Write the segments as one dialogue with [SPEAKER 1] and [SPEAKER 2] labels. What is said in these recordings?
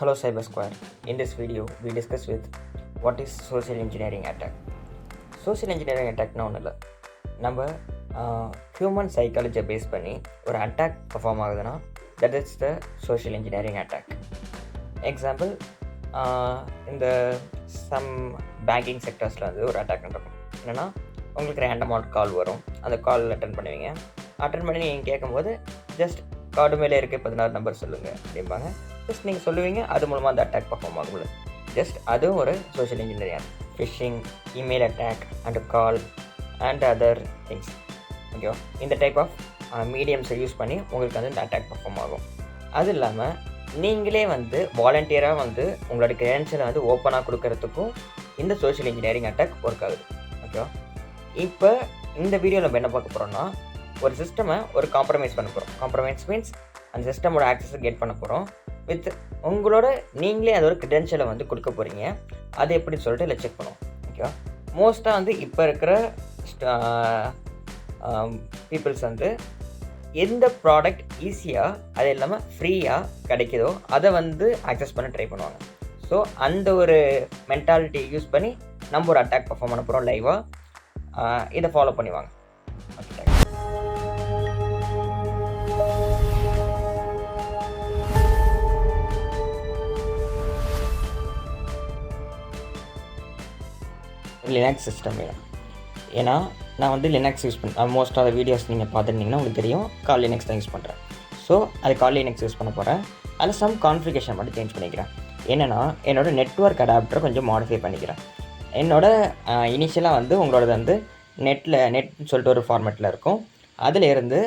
[SPEAKER 1] Hello Cyber Square. In this video, we discuss with what is social engineering attack. Social engineering attack ஒன்றும் இல்லை, நம்ம human சைக்காலஜியை base பண்ணி ஒரு attack perform ஆகுதுன்னா that is the social engineering attack. Example, இந்த some banking செக்டர்ஸில் வந்து ஒரு attack நடக்கும். என்னென்னா, உங்களுக்கு ரேண்டமாக கால் வரும், அந்த கால் அட்டன் பண்ணுவீங்க. அட்டன் பண்ணி நீங்கள் கேட்கும்போது ஜஸ்ட் கார்டு மேலே இருக்க 16 நம்பர் சொல்லுங்கள் அப்படிம்பாங்க. ஜஸ்ட் நீங்கள் சொல்லுவீங்க, அது மூலமாக அந்த அட்டாக் பர்ஃபார்ம் ஆகுது. ஜஸ்ட் அதுவும் ஒரு social engineering. Phishing, email attack and call and other things. ஓகேவா? இந்த டைப் ஆஃப் மீடியம்ஸை யூஸ் பண்ணி உங்களுக்கு வந்து இந்த அட்டாக் பர்ஃபார்ம் ஆகும். அது இல்லாமல் நீங்களே வந்து வாலண்டியராக வந்து உங்களோட கிரெடென்ஷியலை வந்து ஓப்பனாக கொடுக்கறதுக்கும் இந்த சோஷியல் இன்ஜினியரிங் அட்டாக் ஒர்க் ஆகுது. ஓகேவா? இப்போ இந்த வீடியோவில் நம்ம என்ன பார்க்க போகிறோம்னா, ஒரு சிஸ்டமை ஒரு காம்ப்ரமைஸ் பண்ண போகிறோம். காம்ப்ரமைஸ் மீன்ஸ் அந்த சிஸ்டமோட ஆக்சஸை கெட் பண்ண போகிறோம் வித் உங்களோட நீங்களே அதோட கிரெடென்ஷியலை வந்து கொடுக்க போகிறீங்க. அது எப்படின்னு சொல்லிட்டு இல்லை செக் பண்ணுவோம். ஓகேவா? மோஸ்ட்டாக வந்து இப்போ இருக்கிற பீப்புள்ஸ் வந்து எந்த ப்ராடக்ட் ஈஸியாக அது இல்லாமல் ஃப்ரீயாக கிடைக்குதோ அதை வந்து ஆக்சஸ் பண்ண ட்ரை பண்ணுவாங்க. ஸோ அந்த ஒரு மென்டாலிட்டியை யூஸ் பண்ணி நம்ம ஒரு அட்டாக் பர்ஃபார்ம் பண்ண போகிறோம் லைவாக. இதை ஃபாலோ பண்ணிவாங்க. ஓகே, லினக்ஸ் சிஸ்டம் வேணும். ஏன்னா நான் வந்து லினக்ஸ் யூஸ் பண்ணேன். மோஸ்ட் ஆஃப் த வீடியோஸ் நீங்கள் பார்த்துருந்தீங்கன்னா உங்களுக்கு தெரியும், கால் லினக்ஸ் தான் யூஸ் பண்ணுறேன். ஸோ அது கால் லினக்ஸ் யூஸ் பண்ண போகிறேன். அதில் சம் கான்ஃபிகரேஷன் மட்டும் சேஞ்ச் பண்ணிக்கிறேன். என்னென்னா, என்னோடய நெட்வொர்க் அடாப்டரை கொஞ்சம் மாடிஃபை பண்ணிக்கிறேன். இனிஷியலாக வந்து உங்களோடது வந்து நெட்னு சொல்லிட்டு ஒரு ஃபார்மேட்டில் இருக்கும். அதிலேருந்து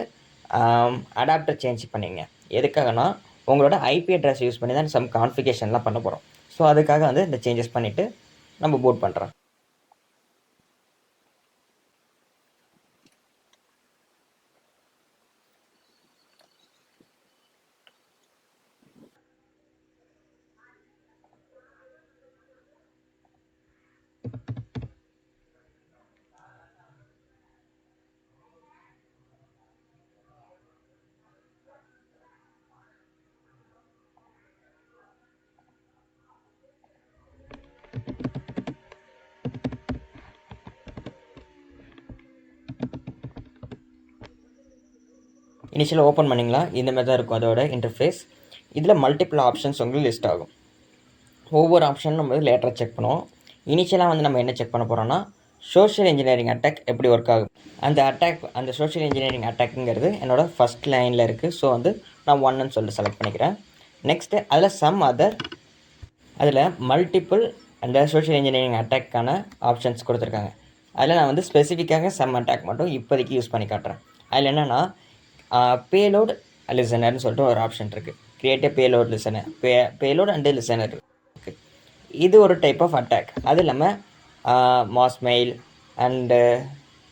[SPEAKER 1] அடாப்டர் சேஞ்ச் பண்ணிங்க. எதுக்காகனா, உங்களோட ஐபி அட்ரஸ் யூஸ் பண்ணி தான் சம் கான்ஃபிகரேஷன்லாம் பண்ண போகிறோம். ஸோ அதுக்காக வந்து இந்த சேஞ்சஸ் பண்ணிவிட்டு நம்ம போட் பண்ணுறோம். இனிஷியலாக ஓப்பன் பண்ணிங்களா, இந்த மாதிரி தான் இருக்கும் அதோட இன்டர்ஃபேஸ். இதில் மல்டிபிள் ஆப்ஷன்ஸ் உங்களுக்கு லிஸ்ட் ஆகும். ஒவ்வொரு ஆப்ஷனும் நம்ம லேட்டராக செக் பண்ணுவோம். இனிஷியலாக வந்து நம்ம என்ன செக் பண்ண போகிறோம்னா, சோஷியல் இன்ஜினியரிங் அட்டாக் எப்படி ஒர்க் ஆகும். அந்த சோஷியல் இன்ஜினியரிங் அட்டாக்குங்கிறது என்னோடய ஃபஸ்ட் லைனில் இருக்குது. ஸோ வந்து நான் 1ன்னு சொல்லிட்டு செலக்ட் பண்ணிக்கிறேன். நெக்ஸ்ட்டு அதில் மல்டிபிள் அந்த சோஷியல் இன்ஜினியரிங் அட்டாக்கான ஆப்ஷன்ஸ் கொடுத்துருக்காங்க. அதில் நான் வந்து ஸ்பெசிஃபிக்காக சம் அட்டாக் மட்டும் இப்போதைக்கு யூஸ் பண்ணி காட்டுறேன். அதில் என்னென்னா, பேலோட் லிசனர்னு சொல்லிட்டு ஒரு ஆப்ஷன் இருக்குது. Create a payload listener, payload and listener இருக்குது. இது ஒரு டைப் ஆஃப் அட்டாக். அது இல்லாமல் mass mail and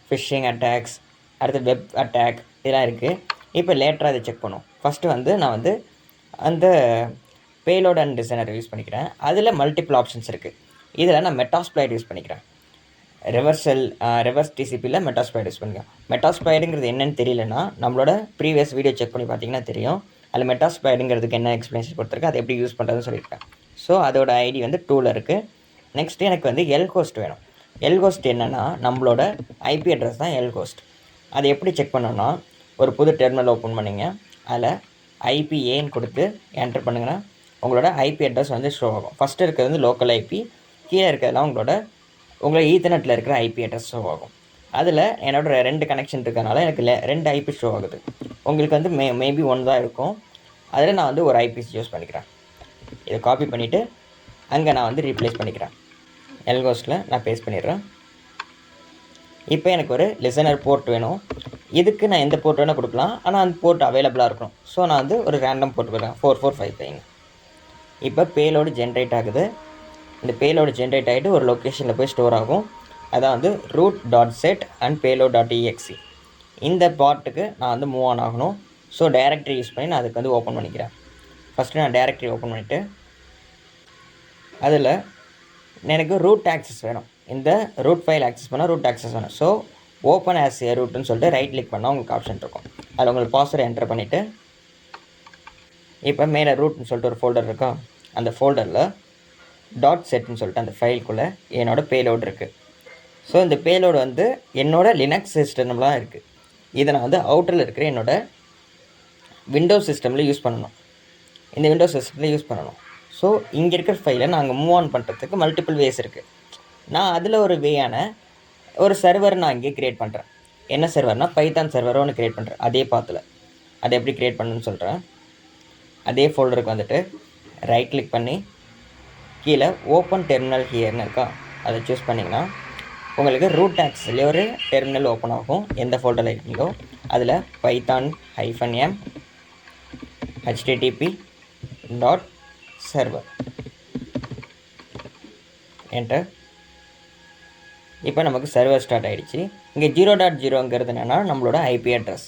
[SPEAKER 1] phishing attacks, அடுத்து வெப் அட்டாக், இதெல்லாம் இருக்குது. இப்போ லேட்டராக அதை செக் பண்ணுவோம். ஃபஸ்ட்டு வந்து நான் வந்து அந்த பேலோட் அண்ட் லிசனர் யூஸ் பண்ணிக்கிறேன். அதில் மல்டிபிள் ஆப்ஷன்ஸ் இருக்குது. இதில் நான் மெட்டாஸ்ப்ளாய்ட் யூஸ் பண்ணிக்கிறேன். ரிவர்ஸ் டிசிபியில் மெட்டாஸ்ப்ளாய்ட் யூஸ் பண்ணிக்கலாம். மெட்டாஸ்ப்ளாய்டுங்கிறது என்னென்னு தெரியலனா நம்மளோட ப்ரீவியஸ் வீடியோ செக் பண்ணி பார்த்தீங்கன்னா தெரியும். அதில் மெட்டாஸ்ப்ளாய்டுங்கிறதுக்கு என்ன எக்ஸ்ப்ளனேஷன் கொடுத்துருக்கு, அதை எப்படி யூஸ் பண்ணுறதுன்னு சொல்லியிருக்கேன். ஸோ அதோட ஐடி வந்து 2ல் இருக்குது. நெக்ஸ்ட்டு எனக்கு வந்து எல்ஹோஸ்ட் வேணும். எல்ஹோஸ்ட் என்னென்னா, நம்மளோட ஐபி அட்ரஸ் தான் எல்ஹோஸ்ட். அதை எப்படி செக் பண்ணோன்னா, ஒரு புது டெர்மினல் ஓப்பன் பண்ணிங்க. அதில் ஐபிஏன்னு கொடுத்து என்டர் பண்ணுங்கன்னா உங்களோட ஐபி அட்ரஸ் வந்து ஷோ ஆகும். ஃபஸ்ட்டு இருக்கிறது வந்து லோக்கல் ஐபி, கீழே இருக்கிறதுலாம் உங்களோட ஈத்தர்நெட்டில் இருக்கிற ஐபி அட்ரஸ் ஷோ ஆகும். அதில் என்னோட 2 கனெக்ஷன் இருக்கிறதுனால எனக்கு 2 ஐபி ஷோ ஆகுது. உங்களுக்கு வந்து மேபி 1 தான் இருக்கும். அதில் நான் வந்து ஒரு ஐபிசி யூஸ் பண்ணிக்கிறேன். இதை காப்பி பண்ணிவிட்டு அங்கே நான் வந்து ரீப்ளேஸ் பண்ணிக்கிறேன். எல்ஹோஸ்ட்டில் நான் பேஸ்ட் பண்ணிடுறேன். இப்போ எனக்கு ஒரு லிசனர் போர்ட் வேணும். இதுக்கு நான் எந்த போர்ட் வேணால் கொடுக்கலாம், ஆனால் அந்த போர்ட் அவைலபிளாக இருக்கணும். ஸோ நான் வந்து ஒரு ரேண்டம் போர்ட் கொடுக்குறேன், 4455. இப்போ பேலோடு ஜென்ரேட் ஆகுது. இந்த பேலோடு ஜென்ரேட் ஆகிட்டு ஒரு லொக்கேஷனில் போய் ஸ்டோர் ஆகும். அதான் வந்து root.set and payload.exe. இந்த பார்ட்டுக்கு நான் வந்து மூவ் ஆன் ஆகணும். ஸோ டைரக்டரி யூஸ் பண்ணி நான் அதுக்கு வந்து ஓப்பன் பண்ணிக்கிறேன். ஃபஸ்ட்டு நான் டைரக்டரி ஓப்பன் பண்ணிவிட்டு அதில் எனக்கு ரூட் ஆக்சஸ் வேணும். இந்த ரூட் ஃபைல் ஆக்சஸ் பண்ணால் ரூட் ஆக்சஸ் வேணும். ஸோ ஓப்பன் ஆஸ் ஏ ரூட்னு சொல்லிட்டு ரைட் கிளிக் பண்ணால் உங்களுக்கு ஆப்ஷன் இருக்கும். அதில் உங்களுக்கு பாஸ்வேர்டு என்டர் பண்ணிவிட்டு இப்போ மேலே ரூட்னு சொல்லிட்டு ஒரு ஃபோல்டர் இருக்கா, அந்த ஃபோல்டரில் டாட் செட்னு சொல்லிட்டு அந்த ஃபைலுக்குள்ளே என்னோடய பேலோடு இருக்குது. ஸோ இந்த பேலோடு வந்து என்னோடய லினக்ஸ் சிஸ்டம்லாம் இருக்குது. இதை நான் வந்து அவுட்டரில் இருக்கிற என்னோடய விண்டோஸ் சிஸ்டமில் யூஸ் பண்ணணும். இந்த விண்டோஸ் சிஸ்டத்தில் யூஸ் பண்ணணும். ஸோ இங்கே இருக்கிற ஃபைலை நாங்கள் மூவ் ஆன் பண்ணுறதுக்கு மல்டிபிள் வேஸ் இருக்குது. நான் அதில் ஒரு வேயான ஒரு சர்வர் நான் இங்கே க்ரியேட் பண்ணுறேன். என்ன சர்வர்னால் பைத்தான் சர்வரை ஒன்று க்ரியேட் பண்ணுறேன். அதே பாத்தில் அதை எப்படி க்ரியேட் பண்ணணுன்னு சொல்கிறேன். அதே ஃபோல்டருக்கு வந்துட்டு ரைட் கிளிக் பண்ணி கீழே ஓப்பன் டெர்மினல் ஹியர்னு இருக்கா, அதை சூஸ் பண்ணிங்கன்னா உங்களுக்கு ரூட் டாக்ஸ்லேயே ஒரு டெர்மினல் ஓப்பன் ஆகும். எந்த ஃபோல்டரில் இருக்கீங்களோ அதில் பைத்தான் -m http.server என்டர். இப்போ நமக்கு சர்வர் ஸ்டார்ட் ஆகிடுச்சு. இங்கே 0.0ங்கிறது என்னென்னா நம்மளோட ஐபி அட்ரஸ்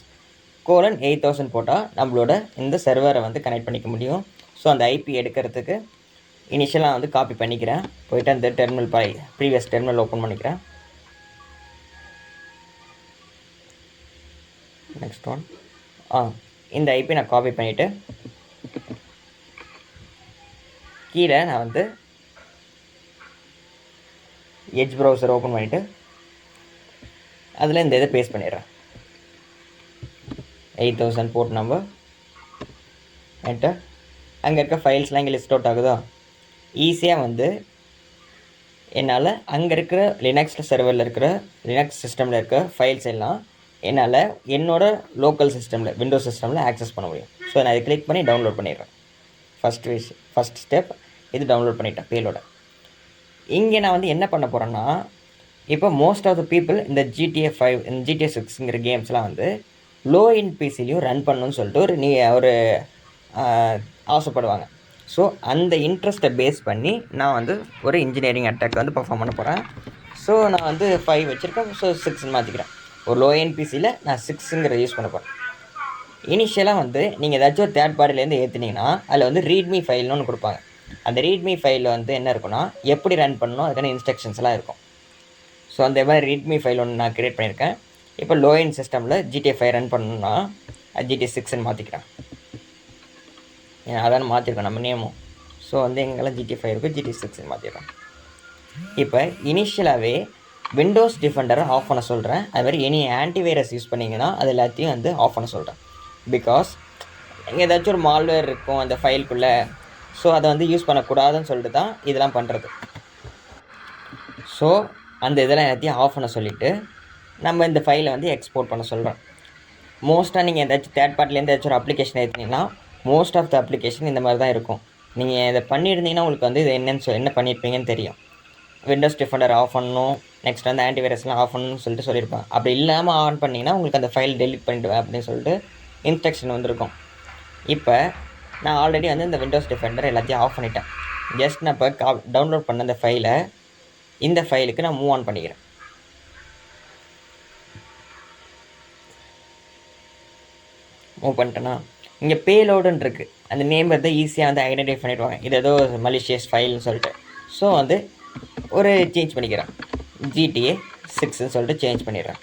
[SPEAKER 1] :8000 போட்டால் நம்மளோட இந்த சர்வரை வந்து கனெக்ட் பண்ணிக்க முடியும். ஸோ அந்த ஐபி எடுக்கிறதுக்கு இனிஷியலாக வந்து காப்பி பண்ணிக்கிறேன். போய்ட்டு அந்த டெர்மினல் ப்ரீவியஸ் டெர்மினல் ஓப்பன் பண்ணிக்கிறேன். நெக்ஸ்ட் ஒன் இந்த ஐபி நான் காப்பி பண்ணிவிட்டு கீழே நான் வந்து எட்ஜ் ப்ரௌசர் ஓப்பன் பண்ணிவிட்டு அதில் இந்த இதை பேஸ்ட் பண்ணிடுறேன். 8000 போர்ட் நம்பர் என்டர். அங்கே இருக்க ஃபைல்ஸ்லாம் இங்கே லிஸ்ட் அவுட் ஆகுதா. ஈஸியாக வந்து என்னால் அங்கே இருக்கிற லினக்ஸில் சர்வரில் இருக்கிற லினக்ஸ் சிஸ்டமில் இருக்க ஃபைல்ஸ் எல்லாம் என்னால் என்னோடய லோக்கல் சிஸ்டமில் விண்டோஸ் சிஸ்டமில் ஆக்சஸ் பண்ண முடியும். ஸோ நான் இதை கிளிக் பண்ணி டவுன்லோட் பண்ணிடுறேன். ஃபஸ்ட் ஸ்டெப் இது டவுன்லோட் பண்ணிட்டேன் பேலோட. இங்கே நான் வந்து என்ன பண்ண போகிறேன்னா, இப்போ மோஸ்ட் ஆஃப் த பீப்புள் இந்த GTA 5 இந்த GTA 6ங்கிற கேம்ஸ்லாம் வந்து லோ இன் பிசிலையும் ரன் பண்ணணும்னு சொல்லிட்டு ஒரு ஆசைப்படுவாங்க. ஸோ அந்த இன்ட்ரெஸ்ட்டை பேஸ் பண்ணி நான் வந்து ஒரு இன்ஜினியரிங் அட்டாக் வந்து பர்ஃபார்ம் பண்ண போகிறேன். ஸோ நான் வந்து 5 வச்சுருக்கேன். ஸோ 6 மாற்றிக்கிறேன். ஒரு லோ என் பிசியில் நான் 6ங்கிறத யூஸ் பண்ண போகிறேன். இனிஷியலாக வந்து நீங்கள் ஏதாச்சும் ஒரு தேர்ட் பார்ட்டிலேருந்து ஏற்றுனீங்கன்னா அதில் வந்து ரீட்மி ஃபைல்னு ஒன்று கொடுப்பாங்க. அந்த ரீட்மி ஃபைலில் வந்து என்ன இருக்குன்னா, எப்படி ரன் பண்ணணும் அதுக்கான இன்ஸ்ட்ரக்ஷன்ஸ்லாம் இருக்கும். ஸோ அந்த மாதிரி ரீட்மி ஃபைல் ஒன்று நான் க்ரியேட் பண்ணியிருக்கேன். இப்போ லோ என் சிஸ்டமில் GTA 5 ரன் பண்ணணுன்னா GTA 6ன்னு மாற்றிக்கிறேன். அதான் மாற்றிருக்கோம் நம்ம நேமும். ஸோ வந்து எங்கெல்லாம் GTA 5 இருக்குது GTA 6ன்னு மாற்றிடுறேன். இப்போ இனிஷியலாகவே விண்டோஸ் டிஃபெண்டரை ஆஃப் பண்ண சொல்கிறேன். அதுமாதிரி எனி ஆன்டிவைரஸ் யூஸ் பண்ணிங்கன்னா அது எல்லாத்தையும் வந்து ஆஃப் பண்ண சொல்கிறேன். பிகாஸ் ஏதாச்சும் ஒரு மால்வேர் இருக்கும் அந்த ஃபைலுக்குள்ளே. ஸோ அதை வந்து யூஸ் பண்ணக்கூடாதுன்னு சொல்லிட்டு தான் இதெல்லாம் பண்ணுறது. ஸோ அந்த இதெல்லாம் எல்லாத்தையும் ஆஃப் பண்ண சொல்லிவிட்டு நம்ம இந்த ஃபைலை வந்து எக்ஸ்போர்ட் பண்ண சொல்கிறோம். மோஸ்ட்டாக நீங்கள் ஏதாச்சும் தேர்ட் பார்ட்டிலேருந்து ஏதாச்சும் ஒரு அப்ளிகேஷன் எடுத்தீங்கன்னா மோஸ்ட் ஆஃப் த அப்ளிகேஷன் இந்த மாதிரி தான் இருக்கும். நீங்கள் இதை பண்ணியிருந்தீங்கன்னா உங்களுக்கு வந்து இது என்ன பண்ணியிருப்பீங்கன்னு தெரியும். விண்டோஸ் டிஃபெண்டர் ஆஃப் பண்ணணும், நெக்ஸ்ட் வந்து ஆன்டிவைரஸ்லாம் ஆஃப் பண்ணணும்னு சொல்லிட்டு சொல்லியிருப்பாங்க. அப்படி இல்லாமல் ஆன் பண்ணிங்கன்னா உங்களுக்கு அந்த ஃபைல் டெலிட் பண்ணிவிடுவேன் அப்படின்னு சொல்லிட்டு இன்ஸ்ட்ரக்ஷன் வந்துருக்கும். இப்போ நான் ஆல்ரெடி வந்து இந்த விண்டோஸ் டிஃபெண்டர் எல்லாத்தையும் ஆஃப் பண்ணிட்டேன். ஜஸ்ட் நான் இப்போ டவுன்லோட் பண்ண அந்த ஃபைலை இந்த ஃபைலுக்கு நான் மூவ் ஆன் பண்ணிக்கிறேன். மூவ் பண்ணிட்டேன்னா இங்கே பேலோடுன்னு இருக்குது. அந்த நேம் வந்து ஈஸியாக வந்து ஐடென்டிஃபை பண்ணிவிடுவாங்க. இது ஏதோ மலிஷியஸ் ஃபைல்னு சொல்லிட்டு. ஸோ வந்து ஒரு சேஞ்ச் பண்ணிக்கிறேன். GTA 6ன்னு சொல்லிட்டு சேஞ்ச் பண்ணிடுறேன்.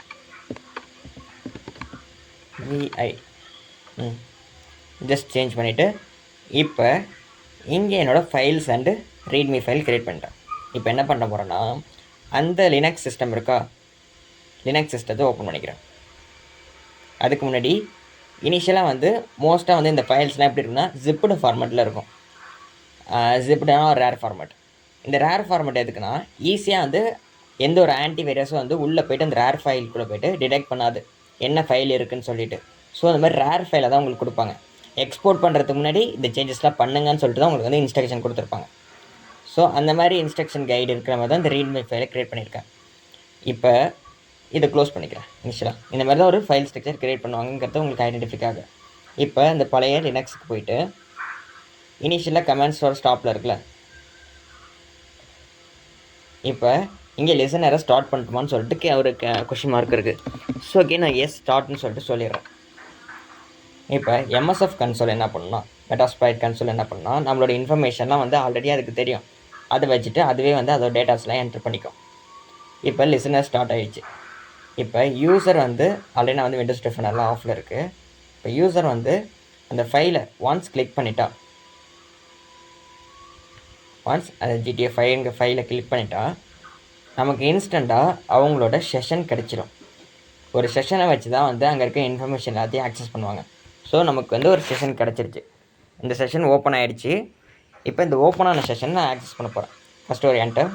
[SPEAKER 1] ஜஸ்ட் சேஞ்ச் பண்ணிவிட்டு இப்போ இங்கே என்னோடய files and README file create பண்ணிட்டேன். இப்போ என்ன பண்ண போகிறேன்னா, அந்த லினக்ஸ் சிஸ்டம் இருக்கா, லினக்ஸ் சிஸ்டத்தை ஓப்பன் பண்ணிக்கிறேன். அதுக்கு முன்னாடி இனிஷியலாக வந்து மோஸ்ட்டாக வந்து இந்த ஃபைல்ஸ்லாம் எப்படி இருக்குன்னா ஜிப்டு ஃபார்மேட்டில் இருக்கும். ஜிப்டான ஒரு ரேர் ஃபார்மேட். இந்த ரேர் ஃபார்மேட் எதுக்குன்னா ஈஸியாக வந்து எந்த ஒரு ஆன்டிவைரஸும் வந்து உள்ளே போய்ட்டு அந்த ரேர் ஃபைலுக்குள்ளே போய்ட்டு டிடெக்ட் பண்ணாது என்ன ஃபைல் இருக்குதுன்னு சொல்லிட்டு. ஸோ அந்த மாதிரி ரேர் ஃபைலை தான் உங்களுக்கு கொடுப்பாங்க. எக்ஸ்போர்ட் பண்ணுறதுக்கு முன்னாடி இந்த சேஞ்சஸ்லாம் பண்ணுங்கன்னு சொல்லிட்டு தான் உங்களுக்கு வந்து இன்ஸ்ட்ரக்ஷன் கொடுத்துருப்பாங்க. ஸோ அந்த மாதிரி இன்ஸ்ட்ரக்ஷன் கைடு இருக்கிற மாதிரி தான் இந்த ரீட்மி ஃபைலை க்ரியேட் பண்ணியிருக்கேன். இப்போ இதை க்ளோஸ் பண்ணிக்கிறேன். இனிஷியலாக இந்த மாதிரி தான் ஒரு ஃபைல் ஸ்ட்ரக்சர் க்ரியேட் பண்ணுவாங்கிறது உங்களுக்கு ஐடென்டிஃபிக்காக. இப்போ இந்த பழைய லினக்ஸுக்கு போயிட்டு இனிஷியலாக கமெண்ட்ஸோட ஸ்டாப்பில் இருக்குல்ல, இப்போ இங்கே லிசனரை ஸ்டார்ட் பண்ணட்டுமான்னு சொல்லிட்டு ஒரு கொஷின் மார்க் இருக்குது. ஸோ ஓகே நான் எஸ் ஸ்டார்ட்னு சொல்லிட்டு சொல்லிடுறேன். இப்போ MSF கன்சோல் என்ன பண்ணணும்னா, மெட்டாஸ்ப்ளாய்ட் கன்சோல் என்ன பண்ணணும்னா, நம்மளோட இன்ஃபர்மேஷன்லாம் வந்து ஆல்ரெடி அதுக்கு தெரியும். அதை வச்சுட்டு அதுவே வந்து அதோட டேட்டாஸ்லாம் என்ட்ரு பண்ணிக்கும். இப்போ லிசனர் ஸ்டார்ட் ஆகிடுச்சு. இப்போ யூசர் வந்து ஆல்ரெடி நான் வந்து விண்டோஸ் டிஃபெண்டர்லாம் ஆஃபில் இருக்குது. இப்போ யூசர் வந்து அந்த ஃபைலை ஒன்ஸ் கிளிக் பண்ணிட்டா ஒன்ஸ் அந்த GTA 5 ஃபைலை கிளிக் பண்ணிட்டா நமக்கு இன்ஸ்டண்ட்டாக அவங்களோட செஷன் கிடச்சிடும். ஒரு செஷனை வச்சு தான் வந்து அங்கே இருக்க இன்ஃபர்மேஷன் எல்லாத்தையும் ஆக்சஸ் பண்ணுவாங்க. ஸோ நமக்கு வந்து ஒரு செஷன் கிடச்சிருச்சு. இந்த செஷன் ஓப்பன் ஆகிடுச்சு. இப்போ இந்த ஓப்பன் ஆன செஷன் நான் ஆக்சஸ் பண்ண போகிறேன். ஃபஸ்ட்டு ஒரு என்டர்,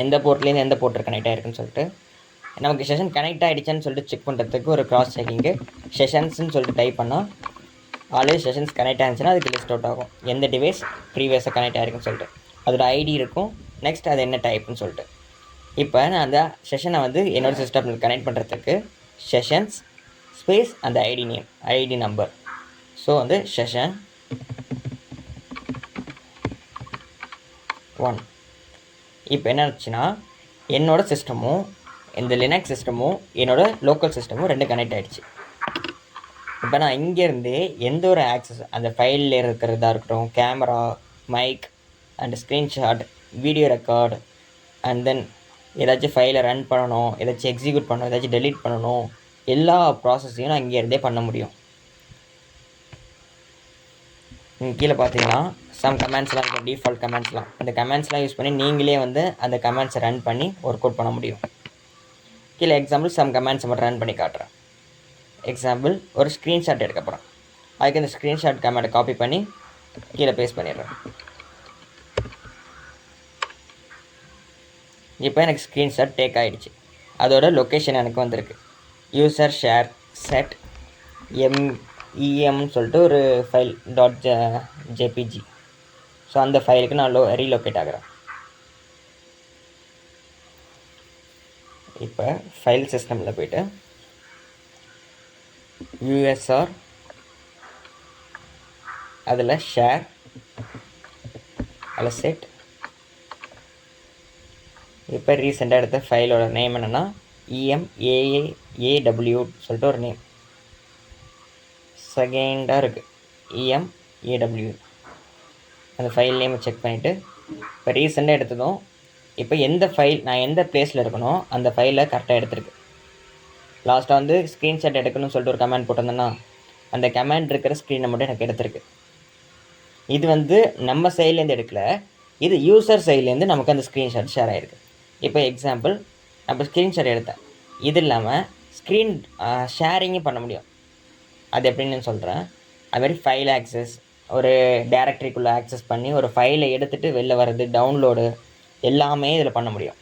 [SPEAKER 1] எந்த போர்ட்லேருந்து எந்த போர்ட் கனெக்ட் ஆகிருக்குன்னு சொல்லிட்டு நமக்கு செஷன் கனெக்ட் ஆகிடுச்சான்னு சொல்லிட்டு செக் பண்ணுறதுக்கு ஒரு க்ராஸ் செக்கிங்கு செஷன்ஸ்ன்னு சொல்லிட்டு டைப் பண்ணால் ஆல்ரெடி செஷன்ஸ் கனெக்ட் ஆகிடுச்சுன்னா அதுக்கு லிஸ்ட் அவுட் ஆகும். எந்த டிவைஸ் ப்ரீவியஸாக கனெக்ட் ஆகிருக்குன்னு சொல்லிட்டு அதோட ஐடி இருக்கும். நெக்ஸ்ட் அது என்ன டைப்புன்னு சொல்லிட்டு இப்போ நான் அந்த செஷனை வந்து என்னோடய சிஸ்டமில் கனெக்ட் பண்ணுறதுக்கு செஷன்ஸ் ஸ்பேஸ் அந்த ID name ID number. So வந்து செஷன் 1. இப்போ என்ன ஆச்சுன்னா என்னோடய சிஸ்டமும் இந்த லினக்ஸ் சிஸ்டமும் என்னோடய லோக்கல் சிஸ்டமும் 2 கனெக்ட் ஆகிடுச்சு. இப்போ நான் இங்கேருந்தே எந்த ஒரு ஆக்சஸ் அந்த ஃபைலில் இருக்கிறதா இருக்கட்டும், camera, mic and screenshot, video record and then ஏதாச்சும் ஃபைலை ரன் பண்ணணும், ஏதாச்சும் எக்ஸிக்யூட் பண்ணணும், ஏதாச்சும் டெலீட் பண்ணணும், எல்லா ப்ராசஸையும் நான் இங்கேருந்தே பண்ண முடியும். நீங்கள் கீழே பார்த்தீங்கன்னா சம் கமெண்ட்ஸ்லாம் இருக்கும், டிஃபால்ட் கமெண்ட்ஸ்லாம். அந்த கமெண்ட்ஸ்லாம் யூஸ் பண்ணி நீங்களே வந்து அந்த கமெண்ட்ஸை ரன் பண்ணி ஒர்க் அவுட் பண்ண முடியும். கீழே எக்ஸாம்பிள் சம் கமெண்ட்ஸை மட்டும் ரன் பண்ணி காட்டுறேன். எக்ஸாம்பிள் ஒரு ஸ்க்ரீன்ஷாட் எடுக்க போகிறேன். அதுக்கு இந்த ஸ்க்ரீன்ஷாட் கமெண்ட்டை காப்பி பண்ணி கீழே பேஸ்ட் பண்ணிடுறேன். இப்போ எனக்கு ஸ்க்ரீன்ஷாட் டேக் ஆகிடுச்சு. அதோட லொக்கேஷன் எனக்கு வந்திருக்கு. யூசர் ஷேர் செட் எம்இஎம்னு சொல்லிட்டு ஒரு ஃபைல் .jpg. ஸோ அந்த ஃபைலுக்கு நான் ரீலொக்கேட் ஆகிறேன். இப்போ ஃபைல் சிஸ்டமில் போய்ட்டு யூஎஸ்ஆர் அதில் ஷேர் அதில் செட். இப்போ ரீசெண்டாக எடுத்த ஃபைலோட நேம் என்னென்னா EMAAW சொல்லிட்டு ஒரு நேம் செகண்டாக இருக்குது. EMAW அந்த ஃபைல் நேமை செக் பண்ணிவிட்டு இப்போ ரீசெண்டாக எடுத்ததும் இப்போ எந்த ஃபைல் நான் எந்த பிளேஸில் இருக்கணும் அந்த ஃபைலை கரெக்டாக எடுத்துருக்கு. லாஸ்ட்டாக வந்து ஸ்க்ரீன்ஷாட் எடுக்கணும்னு சொல்லிட்டு ஒரு கமெண்ட் போட்டிருந்தேன்னா அந்த கமெண்ட் இருக்கிற ஸ்க்ரீனை மட்டும் எனக்கு எடுத்துருக்கு. இது வந்து நம்ம சைட்லேருந்து எடுக்கல, இது யூசர் சைட்லேருந்து நமக்கு அந்த ஸ்க்ரீன்ஷாட் ஷேர் ஆகிருக்கு. இப்போ எக்ஸாம்பிள் நம்ம ஸ்க்ரீன்ஷாட் எடுத்தேன். இது இல்லாமல் ஸ்க்ரீன் ஷேரிங்கும் பண்ண முடியும். அது எப்படின்னு சொல்கிறேன். அதுமாதிரி ஃபைல் ஆக்சஸ், ஒரு டேரக்டரிக்குள்ளே ஆக்சஸ் பண்ணி ஒரு ஃபைலை எடுத்துகிட்டு வெளில வர்றது, டவுன்லோடு எல்லாமே இதில் பண்ண முடியும்.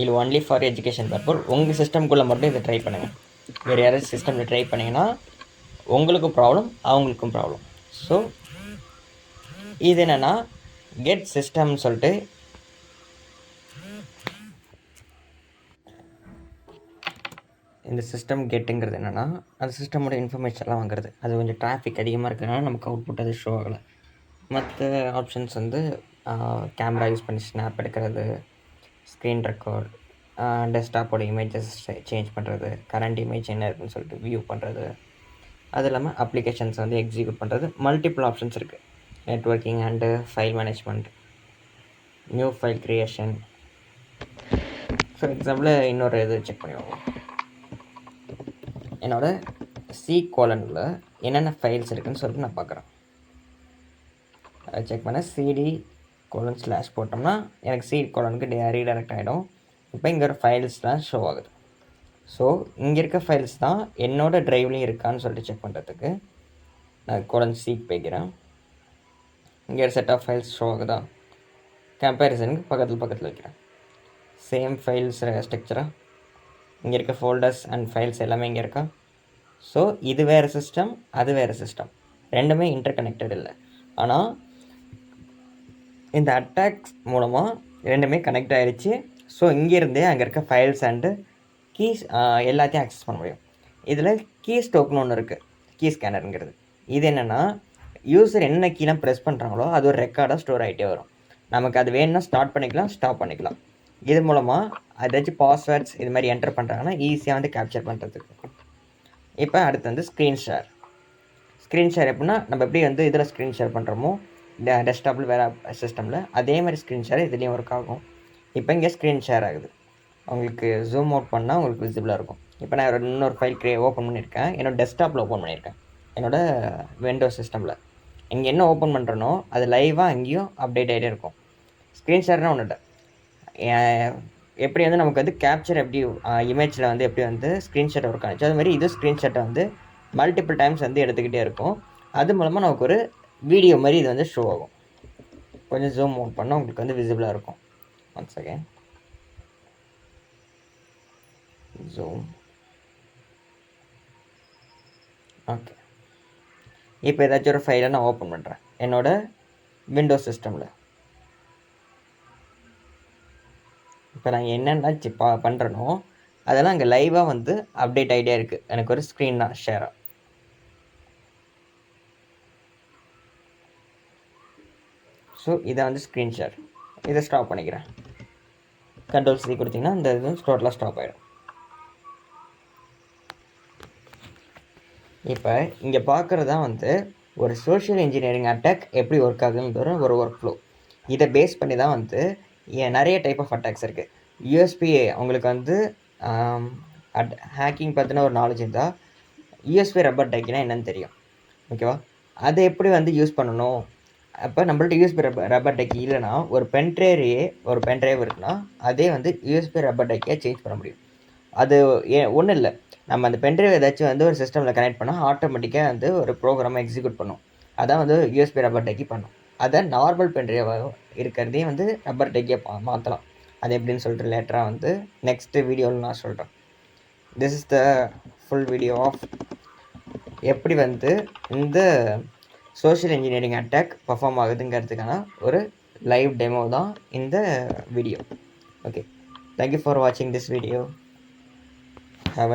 [SPEAKER 1] இது ஒன்லி ஃபார் எஜுகேஷன் பர்பஸ். உங்கள் சிஸ்டம்குள்ளே மட்டும் இதை ட்ரை பண்ணுங்கள். வேறு யாராவது சிஸ்டமில் ட்ரை பண்ணிங்கன்னா உங்களுக்கும் ப்ராப்ளம், அவங்களுக்கும் ப்ராப்ளம். ஸோ இது என்னென்னா கெட் சிஸ்டம்னு சொல்லிட்டு இந்த சிஸ்டம் கெட்டுங்கிறது என்னென்னா அந்த சிஸ்டமோட இன்ஃபர்மேஷன்லாம் வாங்குறது. அது கொஞ்சம் டிராஃபிக் அதிகமாக இருக்கிறதுனால நமக்கு அவுட்புட் அது ஷோ ஆகலை. மற்ற ஆப்ஷன்ஸ் வந்து கேமரா யூஸ் பண்ணி ஸ்னாப் எடுக்கிறது, ஸ்க்ரீன் ரெக்கார்ட், டெஸ்க்டாப்போட இமேஜஸ் சேஞ்ச் பண்ணுறது, கரண்ட் இமேஜ் என்ன இருக்குன்னு சொல்லிட்டு வியூ பண்ணுறது, அது இல்லாமல் அப்ளிகேஷன்ஸ் வந்து எக்ஸிக்யூட் பண்ணுறது. மல்டிபிள் ஆப்ஷன்ஸ் இருக்குது. Networking and file management, new file creation. So example இன்னொரு இது செக் பண்ணுவோம். என்னோடய C:\, என்னென்ன ஃபைல்ஸ் இருக்குதுன்னு சொல்லிட்டு நான் பார்க்குறேன். அதை செக் பண்ண CD:/ போட்டோம்னா எனக்கு C:\க்கு ரீடைரக்ட் ஆகிடும். இப்போ இங்கே ஒரு ஃபைல்ஸ்லாம் ஷோ ஆகுது. ஸோ இங்கே இருக்க ஃபைல்ஸ் தான் என்னோடய ட்ரைவ்லேயும் இருக்கான்னு சொல்லிட்டு செக் பண்ணுறதுக்கு நான் C போய்க்கிறேன். இங்கே ஒரு செட் ஆஃப் ஃபைல்ஸ் ஷோ ஆகுதா, கம்பேரிசனுக்கு பக்கத்தில் வைக்கிறேன். சேம் ஃபைல்ஸ் ஸ்ட்ரக்சராக இங்கே இருக்க ஃபோல்டர்ஸ் அண்ட் ஃபைல்ஸ் எல்லாமே இங்கே இருக்கா. ஸோ இது வேறு சிஸ்டம், அது வேறு சிஸ்டம், ரெண்டுமே இன்டர் கனெக்டட் இல்லை. ஆனால் இந்த அட்டாக்ஸ் மூலமாக ரெண்டுமே கனெக்ட் ஆகிடுச்சு. ஸோ இங்கேருந்தே அங்கே இருக்க ஃபைல்ஸ் அண்டு கீஸ் எல்லாத்தையும் ஆக்சஸ் பண்ண முடியும். இதில் கீ ஸ்டோக்னு ஒன்று இருக்குது, கீ ஸ்கேனருங்கிறது. இது என்னென்னா யூஸர் என்ன கீலாம் ப்ரெஸ் பண்ணுறாங்களோ அது ஒரு ரெக்கார்டாக ஸ்டோர் ஆகிட்டே வரும். நமக்கு அது வேணும்னா ஸ்டார்ட் பண்ணிக்கலாம், ஸ்டாப் பண்ணிக்கலாம். இது மூலமாக ஏதாச்சும் பாஸ்வேர்ட்ஸ் இது மாதிரி என்டர் பண்ணுறாங்கன்னா ஈஸியாக வந்து கேப்சர் பண்ணுறதுக்கு. இப்போ அடுத்து வந்து ஸ்க்ரீன் ஷேர் எப்படின்னா நம்ம எப்படி வந்து இதில் ஸ்க்ரீன் ஷேர் பண்ணுறோமோ டெஸ்க்டாப்பில் வேறு சிஸ்டமில் அதே மாதிரி ஸ்க்ரீன் ஷேர் இதுலேயும் ஒர்க் ஆகும். இப்போ இங்கே ஸ்க்ரீன் ஷேர் ஆகுது. உங்களுக்கு ஜூம் அவுட் பண்ணால் உங்களுக்கு விசிபிளாக இருக்கும். இப்போ நான் இன்னொரு ஃபைல் ஓப்பன் பண்ணியிருக்கேன். என்னோடய டெஸ்க்டாப்பில் ஓப்பன் பண்ணியிருக்கேன், என்னோடய விண்டோஸ் சிஸ்டமில். இங்கே என்ன ஓப்பன் பண்ணுறனோ அது லைவாக அங்கேயும் அப்டேட் ஆகிட்டே இருக்கும். ஸ்க்ரீன்ஷாட்னா ஒன்றும் இல்லை, எப்படி வந்து நமக்கு வந்து கேப்சர் எப்படி இமேஜில் வந்து எப்படி வந்து ஸ்க்ரீன்ஷாட் ஒர்க் ஆனிச்சு, அது மாதிரி இது ஸ்க்ரீன்ஷாட்டை வந்து மல்டிபிள் டைம்ஸ் வந்து எடுத்துக்கிட்டே இருக்கும். அது மூலமாக நமக்கு ஒரு வீடியோ மாதிரி இது வந்து ஷோ ஆகும். கொஞ்சம் ஜூம் அவுட் பண்ணால் உங்களுக்கு வந்து விசிபிளாக இருக்கும். Once again zoom. ஓகே, இப்போ ஏதாச்சும் ஒரு ஃபைலை நான் ஓப்பன் பண்ணுறேன் என்னோடய விண்டோஸ் சிஸ்டமில். இப்போ நான் என்னென்ன பண்ணுறனோ அதெல்லாம் அங்கே லைவாக வந்து அப்டேட் ஆகிட்டே இருக்குது. எனக்கு ஒரு ஸ்க்ரீன் தான் ஷேராக. ஸோ இதை வந்து ஸ்க்ரீன் ஷேர், இதை ஸ்டாப் பண்ணிக்கிறேன். Ctrl+C கொடுத்திங்கன்னா இந்த இது டோட்டலாக ஸ்டாப் ஆகிடும். இப்போ இங்கே பார்க்குறது தான் வந்து ஒரு சோஷியல் இன்ஜினியரிங் அட்டாக் எப்படி ஒர்க் ஆகுதுன்ற ஒரு ஒர்க் ஃப்ளோ. இதை பேஸ் பண்ணி தான் வந்து நிறைய டைப் ஆஃப் அட்டாக்ஸ் இருக்குது. யூஎஸ்பிஏ உங்களுக்கு வந்து ஹேக்கிங் பற்றின ஒரு நாலேஜ் இருந்தால் யூஎஸ்பி ரப்பர் டைக்கினா என்னென்னு தெரியும், ஓகேவா? அதை எப்படி வந்து யூஸ் பண்ணணும். அப்போ நம்மள்ட்ட யூஎஸ்பி ரப்பர் டைக் இல்லைனா ஒரு பென்ட்ரைவ் இருக்குன்னா அதே வந்து யூஎஸ்பி ரப்பர் டைக்கே சேஞ்ச் பண்ண முடியும். அது ஒன்றும் இல்லை, நம்ம அந்த பென்ட்ரைவ் ஏதாச்சும் வந்து ஒரு சிஸ்டமில் கனெக்ட் பண்ணால் ஆட்டோமேட்டிக்காக வந்து ஒரு ப்ரோக்ராமை எக்ஸிக்யூட் பண்ணும். அதான் வந்து யூஎஸ்பி ரப்பர் டைக்கி பண்ணும். அதை நார்மல் பென்ட்ரைவாக இருக்கிறதே வந்து ரப்பர் டைக்கே மாற்றலாம். அது எப்படின்னு சொல்லிட்டு லேட்டராக வந்து நெக்ஸ்ட்டு வீடியோவில் நான் சொல்கிறேன். This is the full video of எப்படி வந்து இந்த சோஷியல் இன்ஜினியரிங் அட்டாக் பர்ஃபார்ம் ஆகுதுங்கிறதுக்கான ஒரு லைவ் டெமோ தான் இந்த வீடியோ. ஓகே, தேங்க்யூ ஃபார் வாட்சிங் திஸ் வீடியோ.